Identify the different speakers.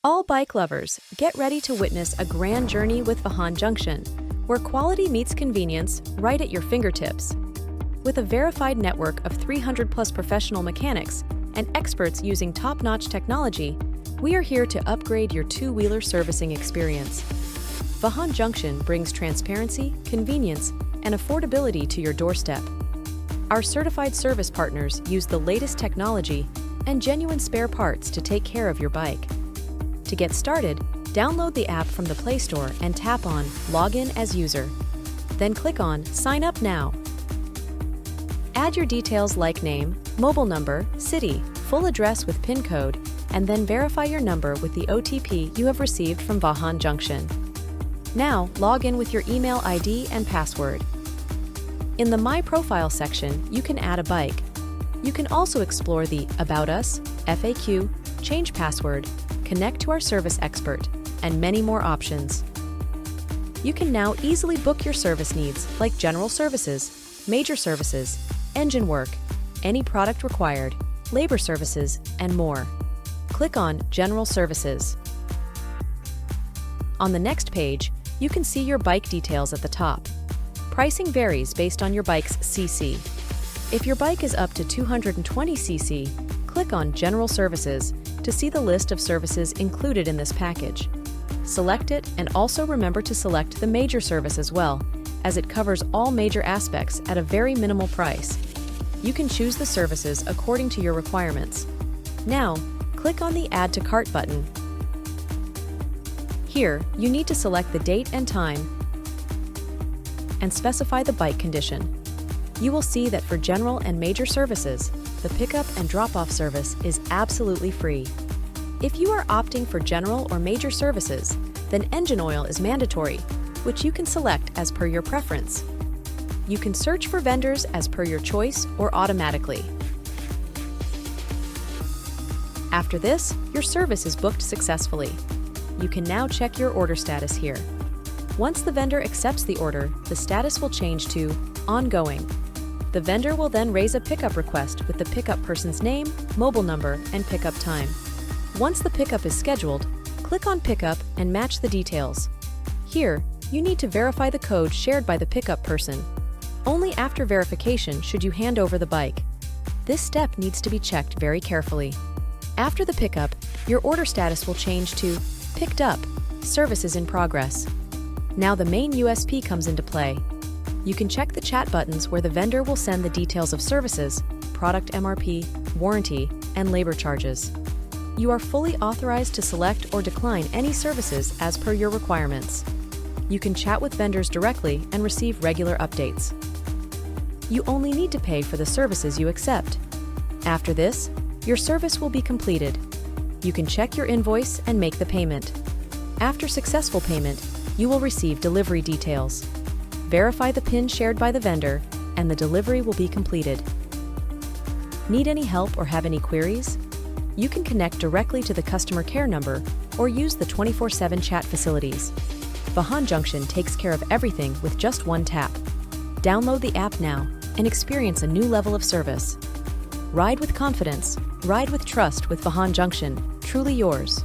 Speaker 1: All bike lovers, get ready to witness a grand journey with Vahan Junction, where quality meets convenience right at your fingertips. With a verified network of 300+ professional mechanics and experts using top-notch technology, we are here to upgrade your two-wheeler servicing experience. Vahan Junction brings transparency, convenience, and affordability to your doorstep. Our certified service partners use the latest technology and genuine spare parts to take care of your bike. To get started, download the app from the Play Store and tap on Login as User. Then click on Sign Up Now. Add your details like name, mobile number, city, full address with PIN code, and then verify your number with the OTP you have received from Vahan Junction. Now, log in with your email ID and password. In the My Profile section, you can add a bike. You can also explore the About Us, FAQ, Change Password, Connect to our service expert, and many more options. You can now easily book your service needs like general services, major services, engine work, any product required, labor services, and more. Click on General Services. On the next page, you can see your bike details at the top. Pricing varies based on your bike's cc. If your bike is up to 220 cc, click on General Services to see the list of services included in this package. Select it and also remember to select the major service as well, as it covers all major aspects at a very minimal price. You can choose the services according to your requirements. Now, click on the Add to Cart button. Here, you need to select the date and time and specify the bike condition. You will see that for general and major services, the pickup and drop-off service is absolutely free. If you are opting for general or major services, then engine oil is mandatory, which you can select as per your preference. You can search for vendors as per your choice or automatically. After this, your service is booked successfully. You can now check your order status here. Once the vendor accepts the order, the status will change to Ongoing. The vendor will then raise a pickup request with the pickup person's name, mobile number, and pickup time. Once the pickup is scheduled, click on Pickup and match the details. Here, you need to verify the code shared by the pickup person. Only after verification should you hand over the bike. This step needs to be checked very carefully. After the pickup, your order status will change to Picked Up, Service is in Progress. Now the main USP comes into play. You can check the chat buttons where the vendor will send the details of services, product MRP, warranty, and labor charges. You are fully authorized to select or decline any services as per your requirements. You can chat with vendors directly and receive regular updates. You only need to pay for the services you accept. After this, your service will be completed. You can check your invoice and make the payment. After successful payment, you will receive delivery details. Verify the PIN shared by the vendor, and the delivery will be completed. Need any help or have any queries? You can connect directly to the customer care number or use the 24/7 chat facilities. Vahan Junction takes care of everything with just one tap. Download the app now and experience a new level of service. Ride with confidence, ride with trust with Vahan Junction, truly yours.